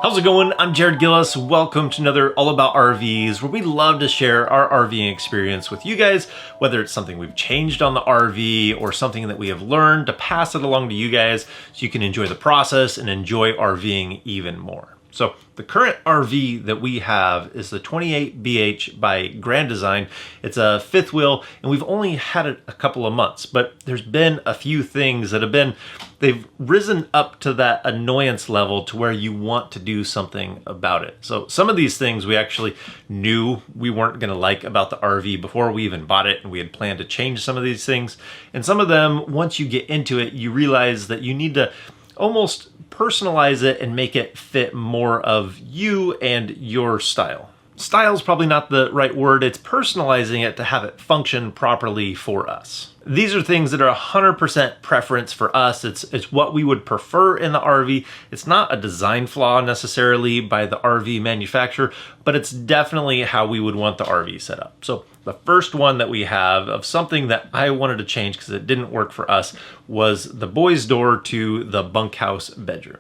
How's it going? I'm Jared Gillis. Welcome to another All About RVs, where we love to share our RVing experience with you guys, whether it's something we've changed on the RV or something that we have learned, to pass it along to you guys so you can enjoy the process and enjoy RVing even more. So the current RV that we have is the 28BH by Grand Design. It's a fifth wheel, and we've only had it a couple of months, but there's been a few things that they've risen up to that annoyance level to where you want to do something about it. So some of these things we actually knew we weren't gonna like about the RV before we even bought it, and we had planned to change some of these things. And some of them, once you get into it, you realize that you need to almost personalize it and make it fit more of you and your style. Style is probably not the right word. It's personalizing it to have it function properly for us. These are things that are 100% preference for us. It's what we would prefer in the RV. It's not a design flaw necessarily by the RV manufacturer, but it's definitely how we would want the RV set up. So the first one that we have of something that I wanted to change because it didn't work for us was the boys' door to the bunkhouse bedroom.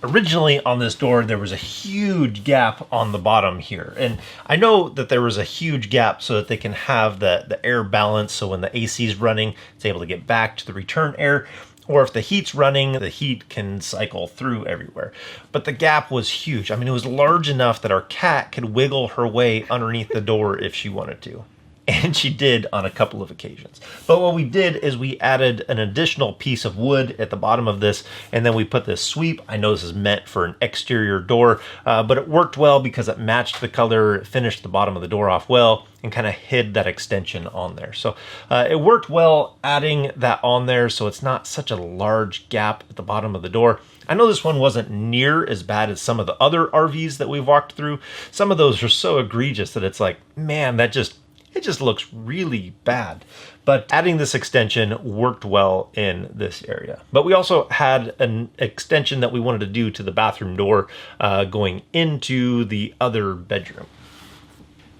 Originally on this door, there was a huge gap on the bottom here. And I know that there was a huge gap so that they can have the air balance. So when the AC is running, it's able to get back to the return air. Or if the heat's running, the heat can cycle through everywhere. But the gap was huge. I mean, it was large enough that our cat could wiggle her way underneath the door if she wanted to. And she did on a couple of occasions. But what we did is we added an additional piece of wood at the bottom of this, and then we put this sweep. I know this is meant for an exterior door, but it worked well because it matched the color, it finished the bottom of the door off well, and kind of hid that extension on there. So it worked well adding that on there so it's not such a large gap at the bottom of the door. I know this one wasn't near as bad as some of the other RVs that we've walked through. Some of those are so egregious that it's like, man, it just looks really bad. But adding this extension worked well in this area. But we also had an extension that we wanted to do to the bathroom door going into the other bedroom.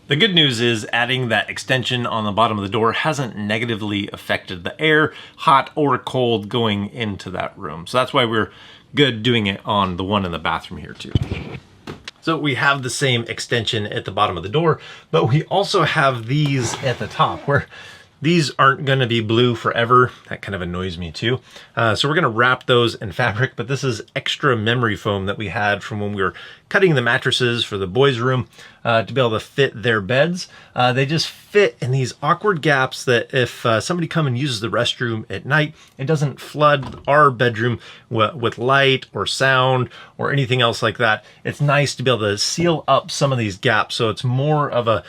The good news is adding that extension on the bottom of the door hasn't negatively affected the air, hot or cold, going into that room. So that's why we're good doing it on the one in the bathroom here too. So we have the same extension at the bottom of the door, but we also have these at the top where these aren't gonna be blue forever. That kind of annoys me too. So we're gonna wrap those in fabric, but this is extra memory foam that we had from when we were cutting the mattresses for the boys' room to be able to fit their beds. They just fit in these awkward gaps that if somebody come and uses the restroom at night, it doesn't flood our bedroom with light or sound or anything else like that. It's nice to be able to seal up some of these gaps so it's more of a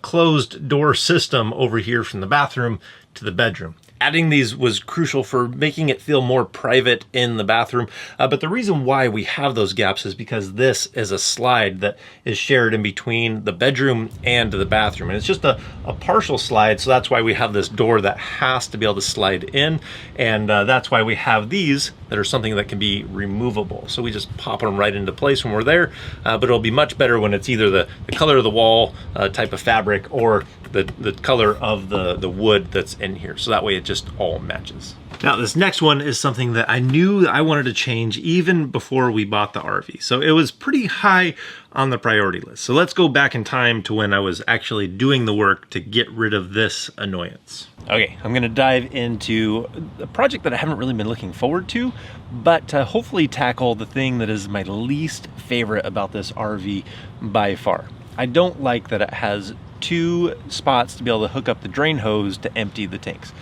closed door system over here from the bathroom to the bedroom. Adding these was crucial for making it feel more private in the bathroom. But the reason why we have those gaps is because this is a slide that is shared in between the bedroom and the bathroom. And it's just a partial slide, so that's why we have this door that has to be able to slide in. And that's why we have these that are something that can be removable. So we just pop them right into place when we're there. But it'll be much better when it's either the color of the wall type of fabric or the color of the wood that's in here. So that way it just all matches. Now this next one is something that I knew I wanted to change even before we bought the RV. So it was pretty high on the priority list. So let's go back in time to when I was actually doing the work to get rid of this annoyance. Okay, I'm gonna dive into a project that I haven't really been looking forward to, but to hopefully tackle the thing that is my least favorite about this RV by far. I don't like that it has two spots to be able to hook up the drain hose to empty the tanks.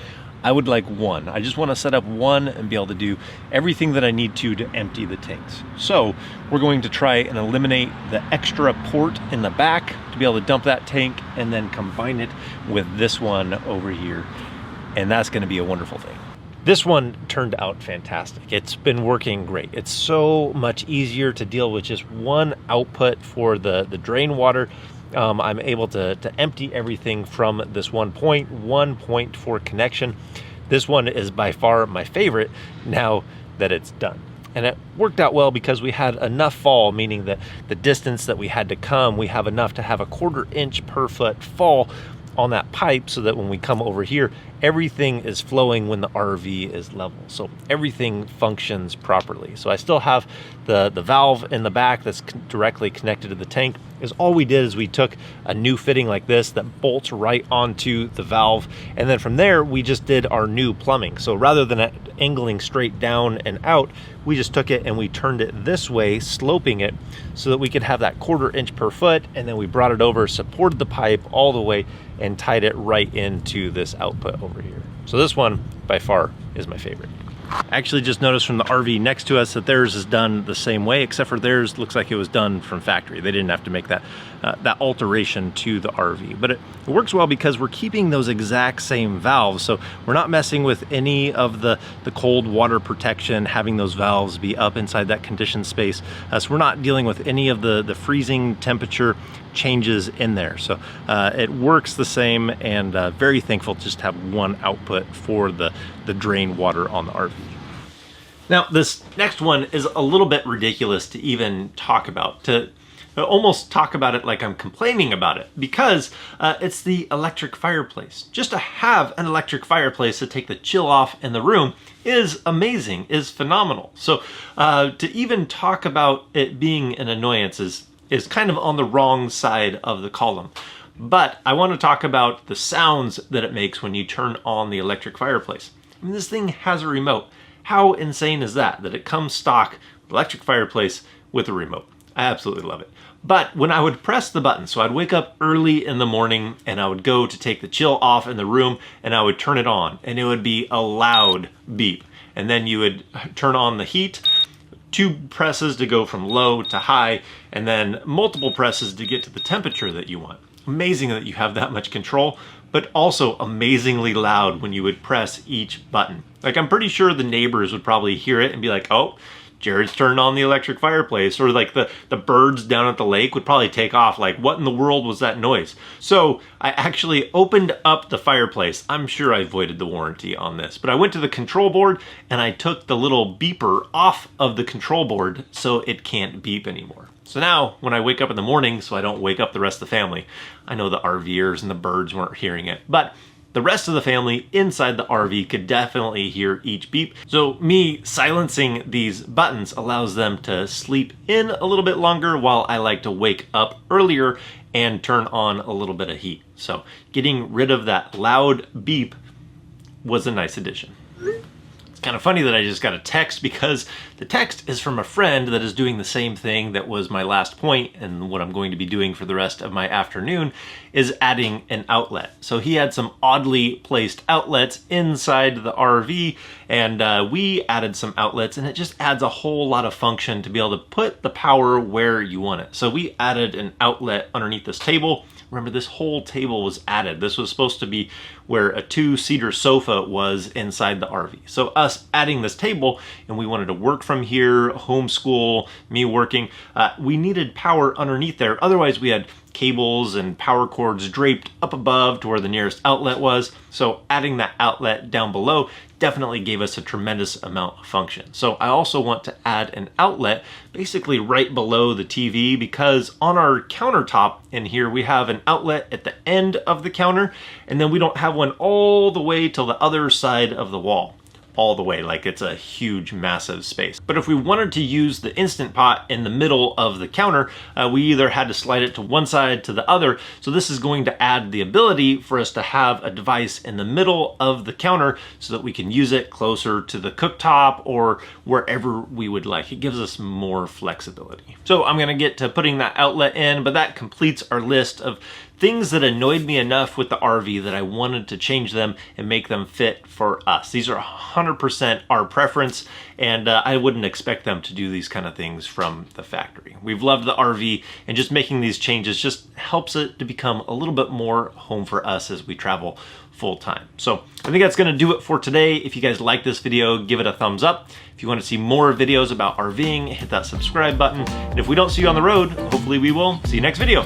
I would like one. I just want to set up one and be able to do everything that I need to empty the tanks. So we're going to try and eliminate the extra port in the back to be able to dump that tank and then combine it with this one over here. And that's going to be a wonderful thing. This one turned out fantastic. It's been working great. It's so much easier to deal with just one output for the drain water. I'm able to empty everything from this one point for connection. This one is by far my favorite now that it's done. And it worked out well because we had enough fall, meaning that the distance that we had to come, we have enough to have a 1/4 inch per foot fall on that pipe so that when we come over here, everything is flowing when the RV is level. So everything functions properly. So I still have the valve in the back that's directly connected to the tank. Is all we did is we took a new fitting like this that bolts right onto the valve, and then from there we just did our new plumbing. So rather than angling straight down and out, we just took it and we turned it this way, sloping it so that we could have that 1/4 inch per foot, and then we brought it over, supported the pipe all the way, and tied it right into this output over here. So this one by far is my favorite. I actually just noticed from the RV next to us that theirs is done the same way, except for theirs looks like it was done from factory. They didn't have to make that alteration to the RV, but it works well because we're keeping those exact same valves. So we're not messing with any of the cold water protection, having those valves be up inside that conditioned space. So we're not dealing with any of the freezing temperature changes in there. So it works the same, and very thankful to just have one output for the drain water on the RV. Now, this next one is a little bit ridiculous to even talk about, to almost talk about it like I'm complaining about it, because it's the electric fireplace. Just to have an electric fireplace to take the chill off in the room is amazing, is phenomenal. So to even talk about it being an annoyance is kind of on the wrong side of the column. But I want to talk about the sounds that it makes when you turn on the electric fireplace. I mean, this thing has a remote. How insane is that it comes stock electric fireplace with a remote? I absolutely love it. But when I would press the button, so I'd wake up early in the morning and I would go to take the chill off in the room and I would turn it on, and it would be a loud beep. And then you would turn on the heat, 2 presses to go from low to high, and then multiple presses to get to the temperature that you want. Amazing that you have that much control, but also amazingly loud when you would press each button. Like, I'm pretty sure the neighbors would probably hear it and be like, oh, Jared's turned on the electric fireplace, or like the birds down at the lake would probably take off like, what in the world was that noise? So I actually opened up the fireplace. I'm sure I voided the warranty on this, but I went to the control board and I took the little beeper off of the control board so it can't beep anymore. So now when I wake up in the morning, so I don't wake up the rest of the family, I know the RVers and the birds weren't hearing it, but the rest of the family inside the RV could definitely hear each beep. So me silencing these buttons allows them to sleep in a little bit longer, while I like to wake up earlier and turn on a little bit of heat. So getting rid of that loud beep was a nice addition. Kind of funny that I just got a text, because the text is from a friend that is doing the same thing that was my last point, and what I'm going to be doing for the rest of my afternoon is adding an outlet. So he had some oddly placed outlets inside the RV, and we added some outlets, and it just adds a whole lot of function to be able to put the power where you want it. So we added an outlet underneath this table. Remember, this whole table was added. This was supposed to be where a 2-seater sofa was inside the RV. So us adding this table, and we wanted to work from here, homeschool, me working, we needed power underneath there. Otherwise, we had cables and power cords draped up above to where the nearest outlet was. So adding that outlet down below definitely gave us a tremendous amount of function. So I also want to add an outlet basically right below the TV, because on our countertop in here we have an outlet at the end of the counter, and then we don't have one all the way till the other side of the wall. All the way, like it's a huge, massive space. But if we wanted to use the Instant Pot in the middle of the counter, we either had to slide it to one side to the other. So this is going to add the ability for us to have a device in the middle of the counter so that we can use it closer to the cooktop or wherever we would like. It gives us more flexibility. So I'm gonna get to putting that outlet in, but that completes our list of things that annoyed me enough with the RV that I wanted to change them and make them fit for us. These are 100% our preference, and I wouldn't expect them to do these kind of things from the factory. We've loved the RV, and just making these changes just helps it to become a little bit more home for us as we travel full time. So I think that's gonna do it for today. If you guys like this video, give it a thumbs up. If you want to see more videos about RVing, hit that subscribe button. And if we don't see you on the road, hopefully we will see you next video.